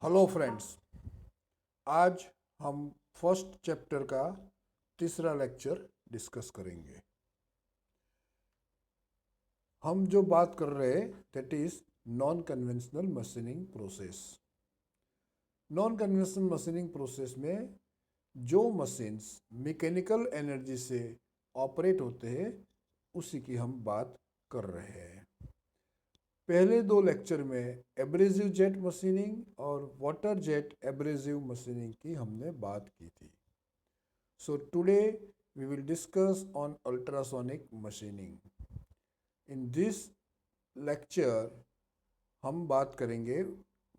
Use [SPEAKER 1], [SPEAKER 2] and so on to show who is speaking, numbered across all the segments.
[SPEAKER 1] Hello friends. आज हम first chapter का तीसरा लेक्चर डिस्कस करेंगे। हम जो बात कर रहे हैं that is non conventional machining process. Non conventional machining process में जो मशीन्स मैकेनिकल एनर्जी से ऑपरेट होते हैं उसी की हम बात कर रहे हैं। पहले दो लेक्चर में एब्रेसिव जेट मशीनिंग और वाटर जेट एब्रेसिव मशीनिंग की हमने बात की थी। So today we will discuss on ultrasonic machining. In this lecture हम बात करेंगे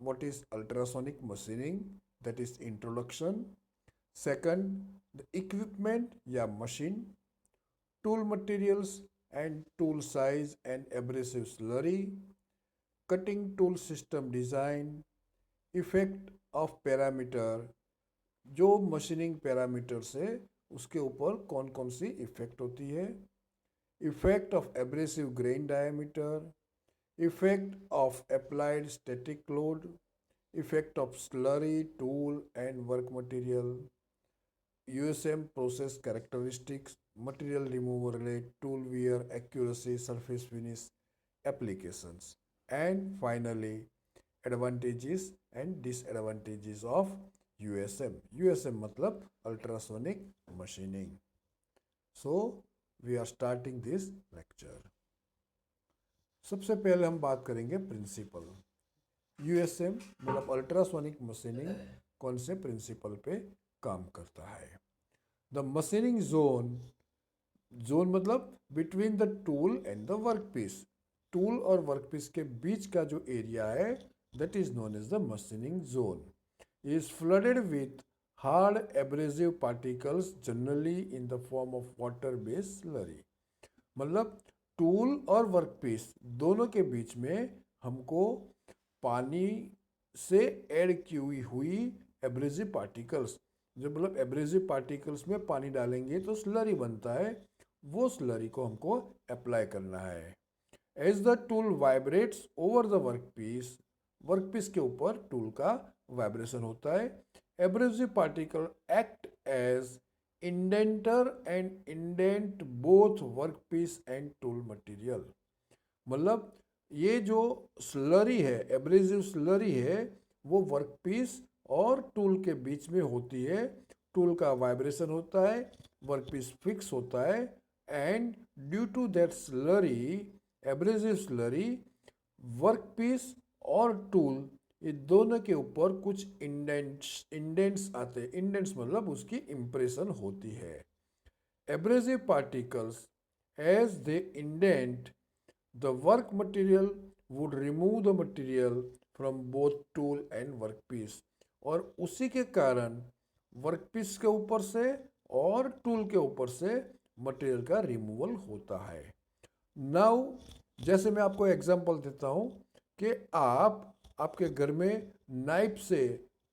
[SPEAKER 1] what is ultrasonic machining, that is introduction. Second, the equipment या machine, tool materials and tool size and abrasive slurry, cutting tool system design, effect of parameter, जो machining parameters है उसके ऊपर कौन कौन सी इफेक्ट होती है, effect of abrasive grain diameter, effect of applied static load, effect of slurry tool and work material, USM process characteristics, material removal rate, tool wear accuracy, surface finish applications, and finally advantages and disadvantages of USM. USM मतलब ultrasonic machining. So we are starting this lecture. सबसे पहले हम बात करेंगे principle. USM मतलब ultrasonic machining कौन से principle पे काम करता है। द मशीनिंग जोन, जोन मतलब between the tool and the workpiece, tool और वर्कपीस के बीच का जो एरिया है that is known as the machining zone, is flooded with hard abrasive particles generally in the form of water based slurry। मतलब tool और workpiece दोनों के बीच में हमको पानी से ऐड की हुई एब्रेसिव पार्टिकल्स, जो मतलब एब्रेसिव पार्टिकल्स में पानी डालेंगे तो स्लरी बनता है, वो स्लरी को हमको अप्लाई करना है। As the tool vibrates over the workpiece, workpiece के ऊपर टूल का वाइब्रेशन होता है। Abrasive particle act as indenter and indent both workpiece and tool material. मतलब ये जो स्लरी है, एब्रेसिव स्लरी है, वो वर्कपीस और टूल के बीच में होती है। टूल का वाइब्रेशन होता है, वर्कपीस फिक्स होता है, and due to that slurry, abrasive slurry, workpiece और टूल ये दोनों के ऊपर कुछ इंडेंट्स आते हैं। इंडेंट्स मतलब उसकी इंप्रेशन होती है। Abrasive particles as they indent the work material would remove the material from both tool and workpiece, और उसी के कारण वर्कपीस के ऊपर से और टूल के ऊपर से मटेरियल का रिमूवल होता है। नाउ जैसे मैं आपको एग्जांपल देता हूँ कि आपके घर में नाइफ से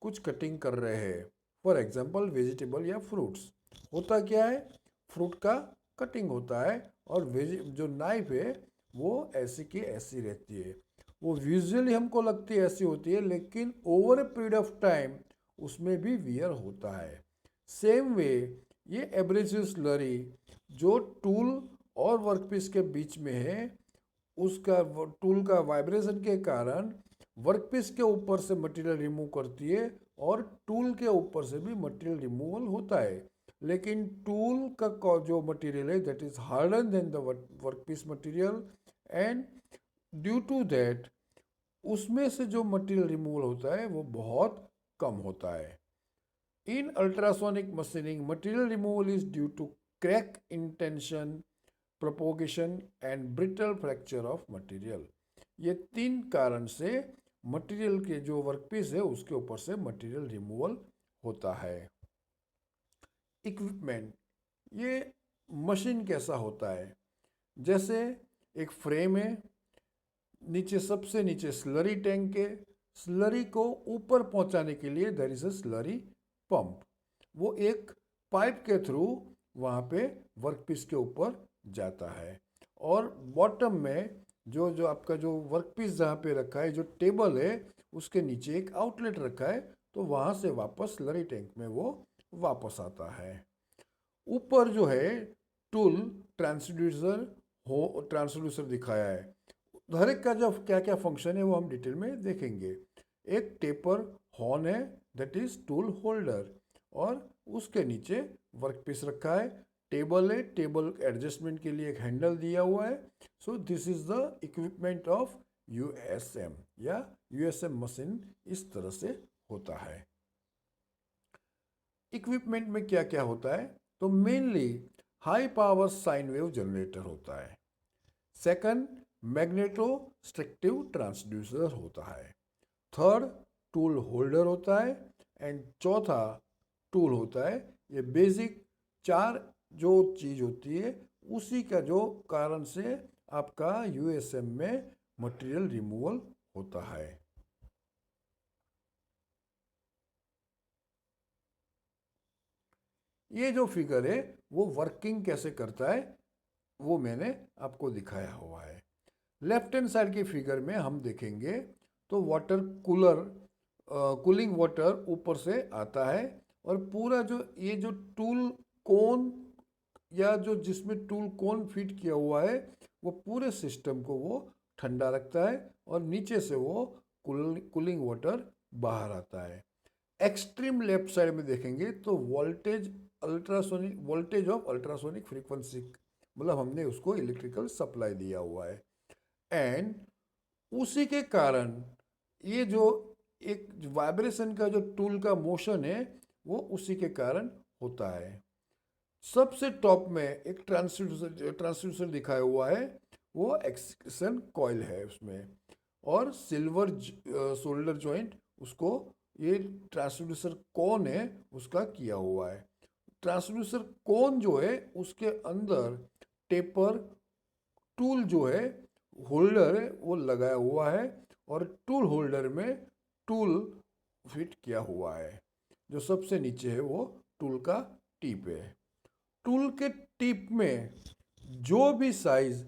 [SPEAKER 1] कुछ कटिंग कर रहे हैं, फॉर एग्जांपल वेजिटेबल या फ्रूट्स। होता क्या है, फ्रूट का कटिंग होता है और जो नाइफ है वो ऐसी की ऐसी रहती है। वो विजुअली हमको लगती है ऐसी होती है, लेकिन over a period of time उसमें भी वियर होता है। सेम वे ये एब्रेसिव स्लरी जो टूल और वर्कपीस के बीच में है, उसका टूल का वाइब्रेशन के कारण वर्कपीस के ऊपर से मटेरियल रिमूव करती है और टूल के ऊपर से भी मटेरियल रिमूवल होता है। लेकिन टूल का जो मटेरियल है that is harder than the workpiece material, and due to that उसमें से जो मटेरियल रिमूवल होता है वो बहुत कम होता है। In ultrasonic machining material removal is due to crack intention, propagation and brittle fracture of material. ये तीन कारण से मटेरियल के जो वर्कपीस है उसके ऊपर से मटेरियल रिमूवल होता है। इक्विपमेंट, ये मशीन कैसा होता है, जैसे एक फ्रेम है, नीचे सबसे नीचे स्लरी टैंक है, स्लरी को ऊपर पहुंचाने के लिए there is a slurry pump, वो एक पाइप के थ्रू वहाँ पे वर्कपीस के ऊपर जाता है। और बॉटम में जो जो आपका जो वर्कपीस जहाँ पे रखा है, जो टेबल है, उसके नीचे एक आउटलेट रखा है, तो वहाँ से वापस स्लरी टैंक में वो वापस आता है। ऊपर जो है टूल ट्रांसड्यूसर हो ट्रांसड्यूसर दिखाया है। हर एक का जो क्या क्या फंक्शन है वो हम डिटेल में देखेंगे। एक टेपर हॉर्न है, दैट इज टूल होल्डर, और उसके नीचे वर्कपीस रखा है। टेबल है, टेबल एडजस्टमेंट के लिए एक हैंडल दिया हुआ है। So this is the equipment of USM या यूएसएम मशीन इस तरह से होता है। इक्विपमेंट में क्या क्या होता है, तो mainly high power sine wave generator होता है। सेकंड, मैग्नेटोस्ट्रिक्टिव ट्रांसड्यूसर होता है। थर्ड, टूल होल्डर होता है। एंड चौथा टूल होता है। ये बेसिक चार जो चीज होती है उसी का जो कारण से आपका यूएसएम में मटेरियल रिमूवल होता है। ये जो फिगर है वो वर्किंग कैसे करता है वो मैंने आपको दिखाया हुआ है। लेफ्ट हैंड साइड की फिगर में हम देखेंगे तो वाटर कूलर, कूलिंग वाटर ऊपर से आता है, और पूरा जो ये जो टूल कोन या जो जिसमें टूल कोन फिट किया हुआ है वो पूरे सिस्टम को वो ठंडा रखता है, और नीचे से वो कूलिंग वाटर बाहर आता है। एक्सट्रीम लेफ्ट साइड में देखेंगे तो वोल्टेज ऑफ अल्ट्रासोनिक फ्रीक्वेंसी, मतलब हमने उसको इलेक्ट्रिकल सप्लाई दिया हुआ है। एंड उसी के कारण ये जो एक वाइब्रेशन का जो टूल का मोशन है वो उसी के कारण होता है। सबसे टॉप में एक ट्रांसड्यूसर दिखाया हुआ है, वो एक्सटेंशन कॉइल है उसमें, और सिल्वर शोल्डर जॉइंट उसको ये ट्रांसड्यूसर कौन है उसका किया हुआ है। ट्रांसड्यूसर कौन जो है उसके अंदर टेपर टूल जो है होल्डर है वो लगाया हुआ है, और टूल होल्डर में टूल फिट किया हुआ है। जो सबसे नीचे है वो टूल का टिप है। टूल के टिप में जो भी साइज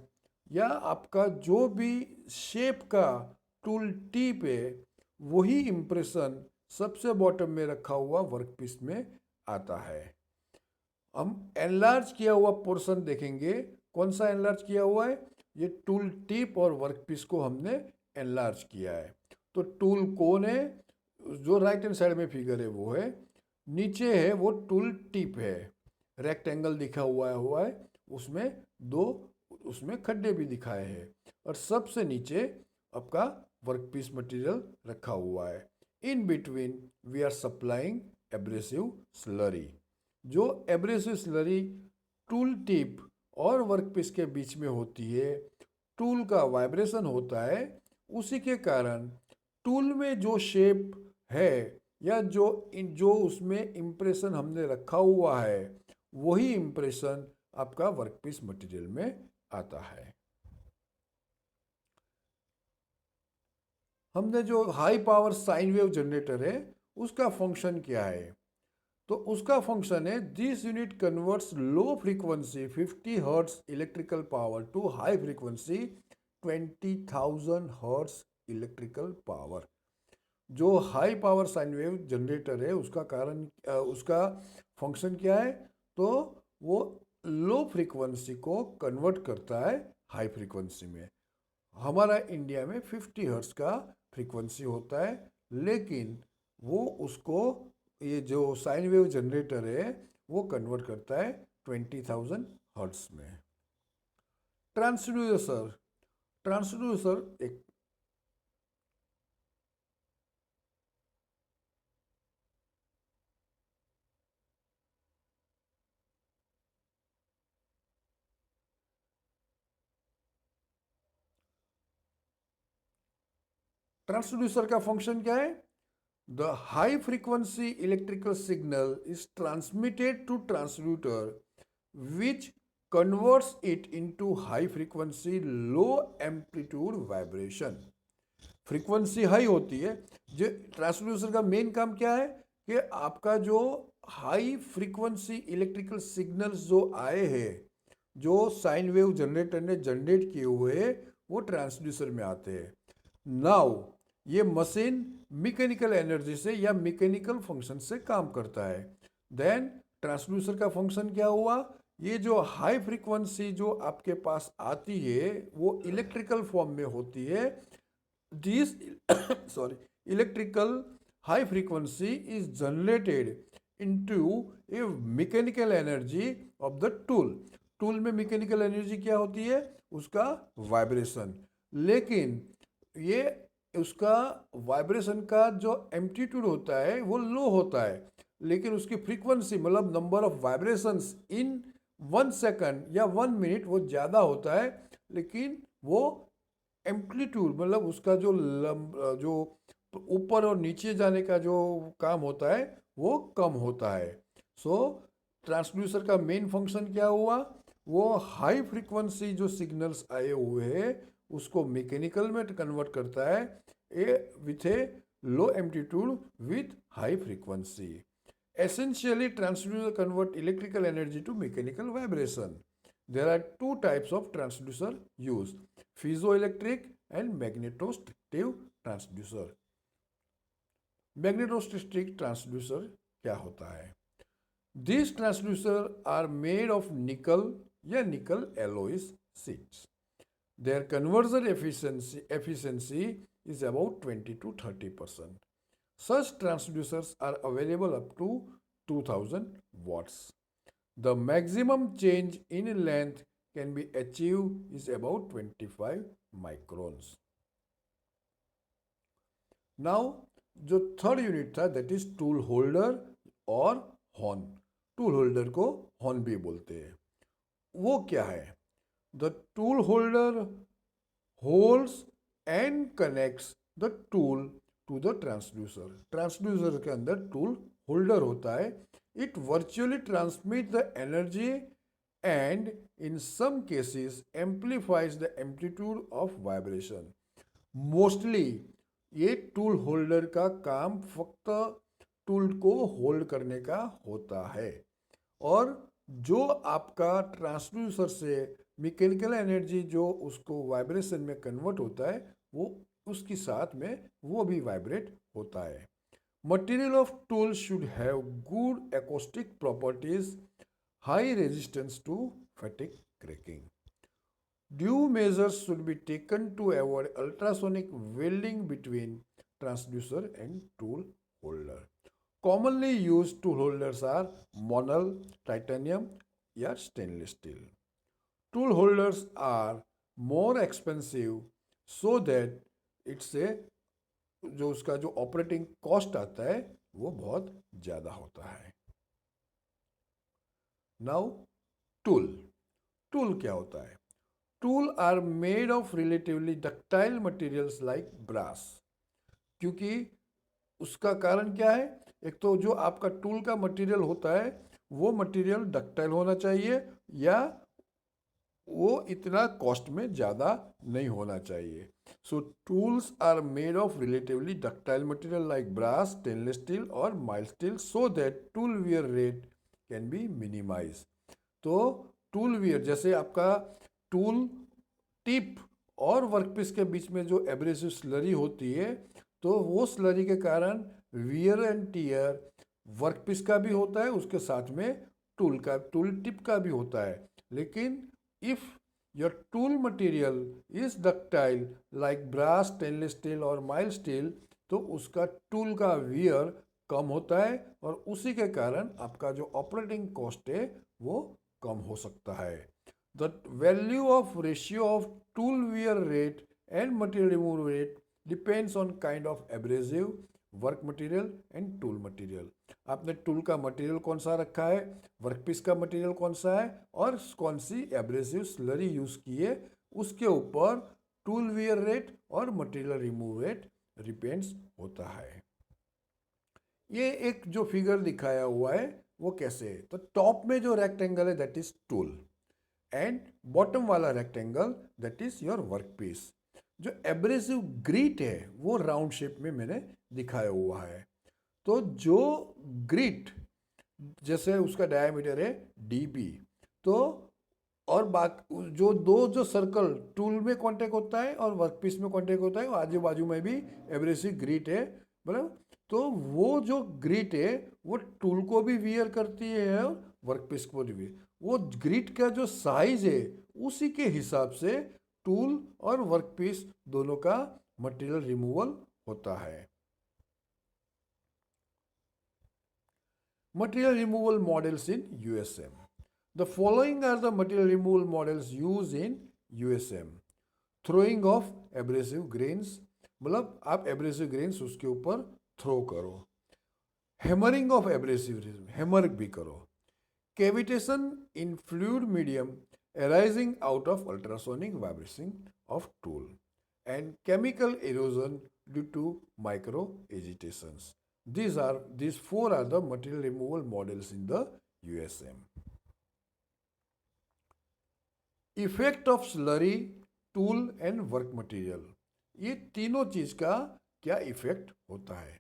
[SPEAKER 1] या आपका जो भी शेप का टूल टिप है वही इंप्रेशन सबसे बॉटम में रखा हुआ वर्कपीस में आता है। हम एनलार्ज किया हुआ पोर्शन देखेंगे। कौन सा एनलार्ज किया हुआ है, ये टूल टिप और वर्कपीस को हमने एनलार्ज किया है। तो टूल कौन है, जो राइट हैंड साइड में फिगर है वो है। नीचे है वो टूल टिप है, रेक्टेंगल दिखा हुआ है, उसमें दो उसमें खड्डे भी दिखाए हैं, और सबसे नीचे आपका वर्कपीस मटेरियल रखा हुआ है। In between we are supplying abrasive slurry. जो एब्रेसिव स्लरी टूल टिप और वर्कपीस के बीच में होती है, टूल का वाइब्रेशन होता है, उसी के कारण टूल में जो शेप है या जो उसमें इंप्रेशन हमने रखा हुआ है वही इंप्रेशन आपका वर्कपीस मटेरियल में आता है। हमने जो high power sine wave generator है उसका फंक्शन क्या है, तो उसका फंक्शन है this unit converts low frequency 50 hertz electrical power to high frequency 20,000 hertz electrical power. जो high power sine wave generator है उसका कारण उसका फंक्शन क्या है, तो वो लो फ्रीक्वेंसी को कन्वर्ट करता है हाई फ्रीक्वेंसी में। हमारा इंडिया में 50 हर्ट्ज का फ्रीक्वेंसी होता है, लेकिन वो उसको ये जो साइन वेव जनरेटर है वो कन्वर्ट करता है 20,000 हर्ट्ज में। ट्रांसड्यूसर ट्रांसड्यूसर एक ट्रांसड्यूसर का फंक्शन क्या है, the high frequency electrical signal is transmitted to transducer which converts it into high frequency low amplitude vibration. Frequency high होती है, जो ट्रांसड्यूसर का मेन काम क्या है कि आपका जो हाई फ्रीक्वेंसी इलेक्ट्रिकल सिग्नल्स जो आए हैं, जो साइन वेव जनरेटर ने जनरेट किए हुए हैं वो ट्रांसड्यूसर में आते हैं। नाउ ये मशीन मैकेनिकल एनर्जी से या मैकेनिकल फंक्शन से काम करता है। देन ट्रांसड्यूसर का फंक्शन क्या हुआ, ये जो हाई फ्रीक्वेंसी जो आपके पास आती है वो इलेक्ट्रिकल फॉर्म में होती है। This sorry, electrical high frequency is generated into a mechanical energy of the tool। Tool में मैकेनिकल एनर्जी क्या होती है, उसका वाइब्रेशन। लेकिन ये उसका वाइब्रेशन का जो एम्पलीट्यूड होता है वो लो होता है, लेकिन उसकी फ्रीक्वेंसी मतलब number of vibrations in 1 second या 1 मिनट वो ज़्यादा होता है, लेकिन वो एम्पलीट्यूड मतलब उसका जो ऊपर और नीचे जाने का जो काम होता है वो कम होता है। सो ट्रांसड्यूसर का मेन फंक्शन क्या हुआ, वो हाई फ्रीक्वेंसी जो सिग्नल्स आए हुए हैं उसको मैकेनिकल में कन्वर्ट करता है with A low amplitude with high frequency. Essentially, transducer convert electrical energy to mechanical vibration. There are two types of transducer used: piezoelectric and magnetostrictive transducer। Magnetostrictive transducer क्या होता है? These transducer are made of nickel या nickel alloys sheets। Their conversion efficiency is about 20 to 30%। Such transducers are available up to 2000 watts। The maximum change in length can be achieved is about 25 microns। Now, जो third unit था that is tool holder और horn. Tool holder को horn भी बोलते हैं। वो क्या है, the tool holder holds and connects the tool to the transducer. Transducer के अंदर टूल होल्डर होता है। It virtually transmit the energy and in some cases amplifies the amplitude of vibration. Mostly ये टूल होल्डर का काम फक्त tool को hold करने का होता है, और जो आपका ट्रांसड्यूसर से मैकेनिकल एनर्जी जो उसको वाइब्रेशन में कन्वर्ट होता है वो उसके साथ में वो भी वाइब्रेट होता है। Material of tool should have good acoustic properties, high resistance to fatigue cracking। Due measures should be taken to avoid ultrasonic welding between transducer and tool holder। Commonly used tool holders are Monel, titanium या stainless steel। Tool holders are more expensive so that it's a जो उसका जो operating cost आता है वो बहुत ज़्यादा होता है। Now tool. टूल क्या होता है, tool are made of relatively ductile materials like brass. क्योंकि उसका कारण क्या है, एक तो जो आपका टूल का मटेरियल होता है वो मटेरियल डक्टाइल होना चाहिए या वो इतना कॉस्ट में ज़्यादा नहीं होना चाहिए। So tools are made of relatively ductile material like brass, stainless steel और mild steel so that tool wear rate can be minimize. तो टूल वियर जैसे आपका टूल टिप और वर्कपीस के बीच में जो एब्रेसिव स्लरी होती है तो वो स्लरी के कारण वियर एंड टियर वर्कपीस का भी होता है, उसके साथ में टूल टिप का भी होता है। लेकिन if your tool material is ductile like brass, stainless steel और mild steel तो उसका टूल का वियर कम होता है और उसी के कारण आपका जो ऑपरेटिंग कॉस्ट है वो कम हो सकता है। The value of ratio of tool wear rate and material removal rate depends on kind of abrasive, work material and tool material. आपने टूल का मटेरियल कौन सा रखा है, वर्कपीस का मटेरियल कौन सा है और कौन सी एब्रेसिव स्लरी यूज की है, उसके ऊपर टूल वियर रेट और मटेरियल रिमूव रेट डिपेंड्स होता है। ये एक जो फिगर दिखाया हुआ है वो कैसे है, तो टॉप में जो रेक्टेंगल है that is tool and bottom वाला rectangle that is your workpiece. जो एब्रेसिव ग्रिट है वो राउंड शेप में मैंने दिखाया हुआ है। तो जो ग्रिट जैसे उसका डायमीटर है dB, तो और जो जो सर्कल टूल में कांटेक्ट होता है और वर्कपीस में कांटेक्ट होता है, आजू बाजू में भी एब्रेसिव ग्रिट है, मतलब तो वो जो ग्रिट है वो टूल को भी वियर करती है और वर्कपीस को भी। वो ग्रिट का जो साइज है उसी के हिसाब से टूल और वर्कपीस दोनों का मटेरियल रिमूवल होता है। Material removal models in USM. The following are the material removal models used in USM. Throwing of abrasive grains, मतलब आप एब्रेसिव ग्रेन्स उसके ऊपर थ्रो करो। हैमरिंग ऑफ एब्रेसिव, हैमर भी करो। Cavitation in fluid medium arising out of ultrasonic vibration of tool and chemical erosion due to micro agitations. These four are the material removal models in the USM. Effect of slurry, tool and work material. ये तीनों चीज का क्या effect होता है?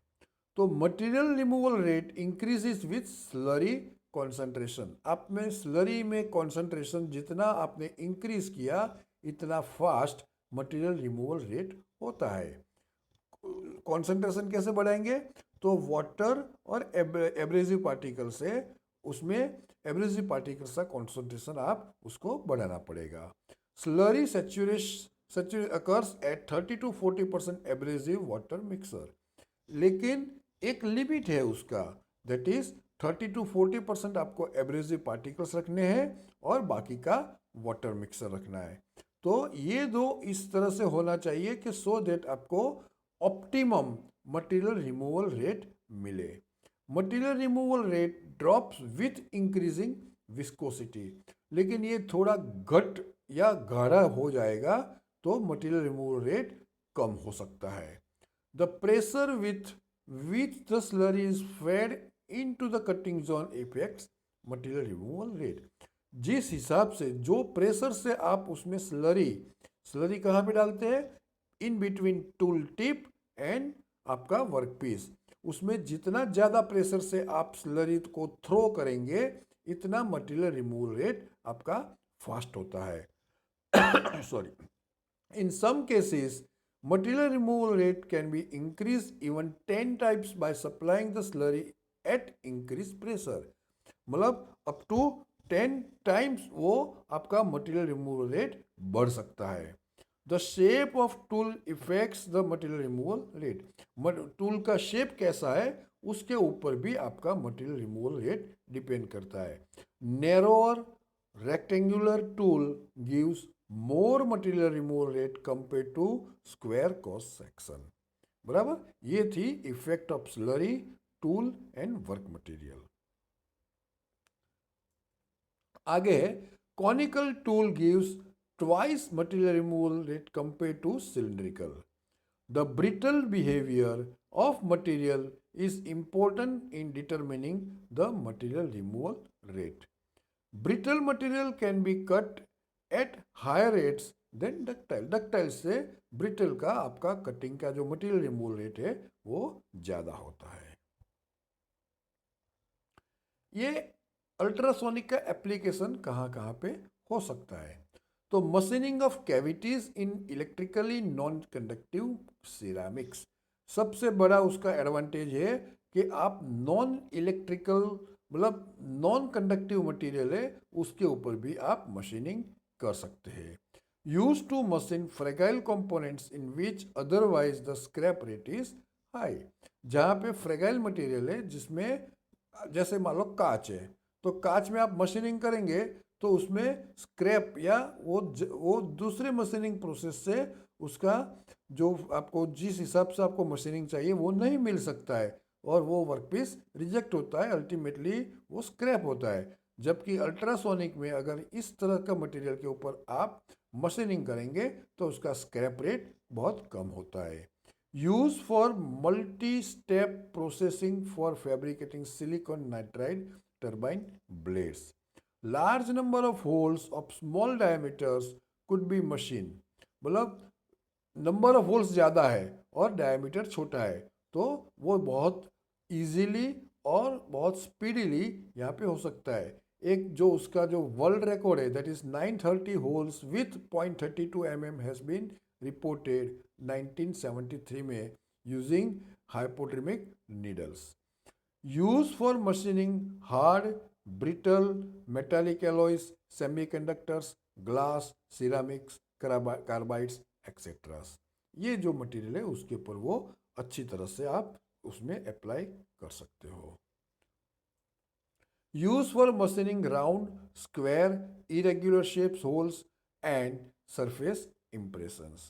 [SPEAKER 1] तो material removal rate increases with slurry concentration. आप में स्लरी में कॉन्सेंट्रेशन जितना आपने इंक्रीज किया इतना फास्ट मटेरियल रिमूवल रेट होता है। कॉन्सेंट्रेशन कैसे बढ़ाएंगे? तो वाटर और एब्रेसिव पार्टिकल से, उसमें एब्रेसिव पार्टिकल्स का कॉन्सेंट्रेशन आप उसको बढ़ाना पड़ेगा। Slurry saturation occurs at 30 to 40% abrasive water mixer, लेकिन एक लिमिट है उसका, दैट इज 30 to 40% आपको एब्रेसिव पार्टिकल्स रखने हैं और बाकी का वाटर मिक्सर रखना है। तो ये दो इस तरह से होना चाहिए कि सो दैट आपको ऑप्टिमम मटेरियल रिमूवल रेट मिले। Material removal rate drops with increasing viscosity, लेकिन ये थोड़ा घट या गाढ़ा हो जाएगा तो मटेरियल रिमूवल रेट कम हो सकता है। The pressure with which the slurry is fed into the cutting zone affects material removal rate. जिस हिसाब से, जो प्रेशर से आप उसमें स्लरी कहाँ पे डालते हैं? In between tool tip and आपका वर्कपीस। उसमें जितना ज़्यादा प्रेशर से आप स्लरी को थ्रो करेंगे इतना मटेरियल रिमूवल रेट आपका फास्ट होता है। Sorry, in some cases material removal rate can be increased even 10 times by supplying the slurry at increased pressure. मतलब अप टू 10 times वो आपका मटेरियल रिमूवल रेट बढ़ सकता है। The shape of tool effects the material removal rate. Tool का shape कैसा है उसके ऊपर भी आपका मटेरियल रिमूवल रेट डिपेंड करता है। Narrower rectangular tool gives more material removal rate compare to square cross section. बराबर, ये थी effect of slurry, tool and work material. आगे, conical tool gives twice material removal rate compare to cylindrical. The brittle behaviour of material is important in determining the material removal rate. Brittle material can be cut at higher rates than ductile. Ductile से brittle का आपका cutting का जो material removal rate है वो ज्यादा होता है। ये अल्ट्रासोनिक का एप्लीकेशन कहाँ कहाँ पे हो सकता है? तो machining of cavities in electrically non conductive ceramics. सबसे बड़ा उसका एडवांटेज है कि आप नॉन इलेक्ट्रिकल, मतलब नॉन कंडक्टिव मटेरियल है उसके ऊपर भी आप मशीनिंग कर सकते हैं। Use to machine fragile components in which otherwise the scrap rate is high. जहाँ पे फ्रेगाइल मटेरियल है, जिसमें जैसे मान लो कांच है, तो कांच में आप मशीनिंग करेंगे तो उसमें स्क्रैप या वो दूसरे मशीनिंग प्रोसेस से उसका जो आपको जिस हिसाब से आपको मशीनिंग चाहिए वो नहीं मिल सकता है और वो वर्कपीस रिजेक्ट होता है, अल्टीमेटली वो स्क्रैप होता है। जबकि अल्ट्रासोनिक में अगर इस तरह का मटेरियल के ऊपर आप मशीनिंग करेंगे तो उसका स्क्रैप रेट बहुत कम होता है। Use for multi step processing for fabricating silicon nitride turbine blades. Large number of holes of small diameters could be machine. मतलब नंबर ऑफ होल्स ज़्यादा है और डायमीटर छोटा है तो वो बहुत इजीली और बहुत स्पीडीली यहाँ पे हो सकता है। एक जो उसका जो वर्ल्ड रिकॉर्ड है that is 930 holes with 0.32 mm has been reported 1973 में using hypodermic needles used for machining hard brittle metallic alloys semiconductors glass ceramics carbides etcetera. ये जो मटेरियल है उसके ऊपर वो अच्छी तरह से आप उसमें अप्लाई कर सकते हो। Used for machining round, square, irregular shapes, holes, and surface impressions.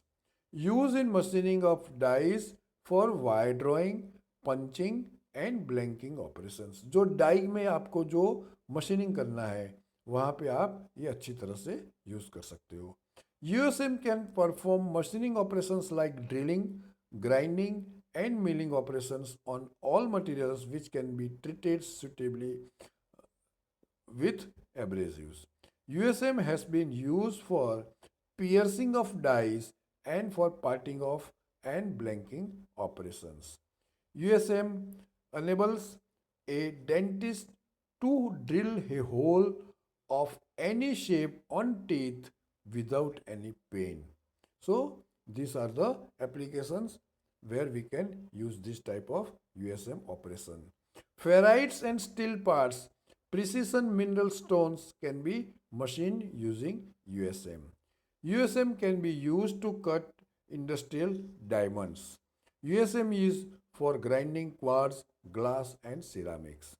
[SPEAKER 1] Used in machining of dies for wire drawing, punching and blanking operations. जो डाई में आपको जो मशीनिंग करना है वहाँ पे आप ये अच्छी तरह से यूज कर सकते हो। USM can perform machining operations like drilling, grinding and milling operations on all materials which can be treated suitably with abrasives. USM has been used for piercing of dies and for parting off and blanking operations. USM enables a dentist to drill a hole of any shape on teeth without any pain. So these are the applications where we can use this type of USM operation. Ferrites and steel parts, precision mineral stones can be machined using USM. USM can be used to cut industrial diamonds. USM is for grinding quartz, glass and ceramics.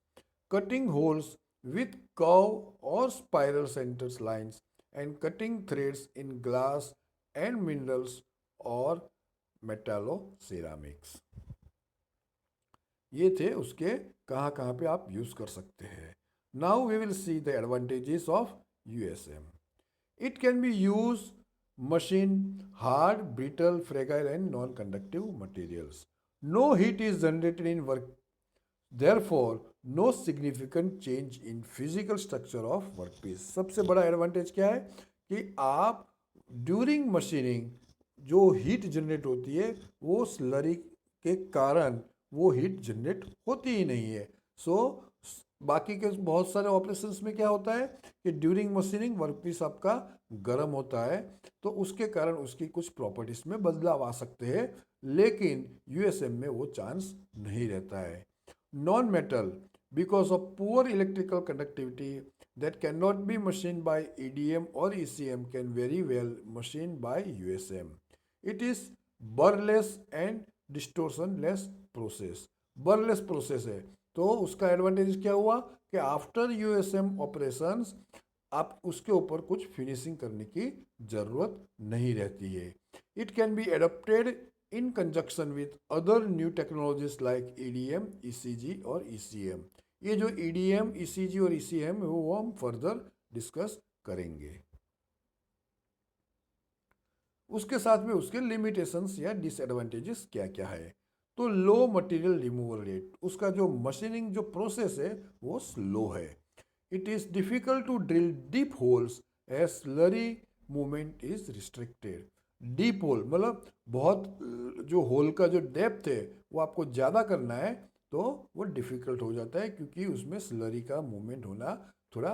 [SPEAKER 1] Cutting holes with curve or spiral centers lines and cutting threads in glass and minerals or metalloceramics. ये थे उसके कहाँ कहाँ पे आप use कर सकते हैं। Now we will see the advantages of USM. It can be used machine hard, brittle, fragile and non-conductive materials. No heat is generated in work. Therefore, no significant change in physical structure of workpiece. सबसे बड़ा advantage क्या है कि आप during machining जो heat generate होती है वो स्लरी के कारण वो हीट जनरेट होती ही नहीं है। सो बाकी के बहुत सारे ऑपरेशंस में क्या होता है कि ड्यूरिंग मशीनिंग वर्कपीस आपका गर्म होता है तो उसके कारण उसकी कुछ प्रॉपर्टीज में बदलाव आ सकते हैं, लेकिन यूएसएम में वो चांस नहीं रहता है। Non metal because of poor electrical conductivity that cannot be machined by EDM or ECM can very well machined by USM. It is burless and distortionless process. burless process है तो उसका advantage क्या हुआ कि after USM operations आप उसके ऊपर कुछ फिनिशिंग करने की जरूरत नहीं रहती है। It can be adapted in conjunction with other new technologies like EDM, ECG और ECM. ये जो EDM, ECG और ECM वो हम फर्दर डिस्कस करेंगे। उसके साथ में उसके लिमिटेशंस या डिसएडवांटेजेस क्या क्या है। तो लो मटेरियल रिमूवल रेट, उसका जो मशीनिंग जो प्रोसेस है वो स्लो है। It is difficult to drill deep holes as slurry movement is restricted. Deep hole मतलब बहुत जो होल का जो डेप्थ है वो आपको ज़्यादा करना है तो वो डिफ़िकल्ट हो जाता है क्योंकि उसमें स्लरी का मूवमेंट होना थोड़ा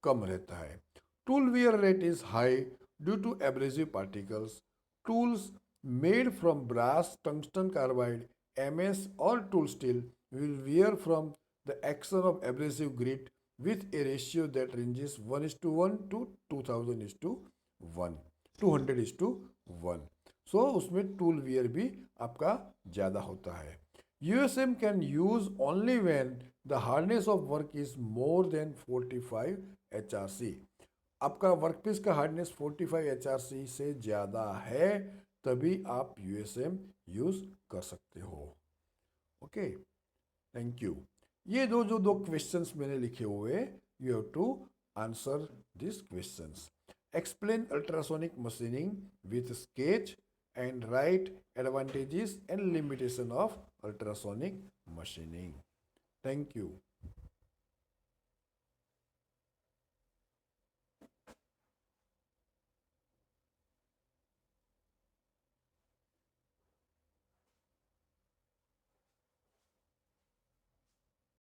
[SPEAKER 1] कम रहता है। Tool wear rate is high due to abrasive particles. Tools made from brass, tungsten carbide, MS or tool steel will wear from the action of abrasive grit with a ratio that ranges 1:1 to 2000:1, 200:1. So उसमें tool wear भी आपका ज़्यादा होता है। USM can use only when the hardness of work is more than 45 HRC. आपका workpiece का hardness 45 HRC से ज़्यादा है तभी आप USM यूज़ कर सकते हो। Okay, thank you. ये जो दो क्वेश्चंस मैंने लिखे हुए you have to answer this questions. Explain ultrasonic machining with sketch and write advantages and limitation of ultrasonic machining. Thank you.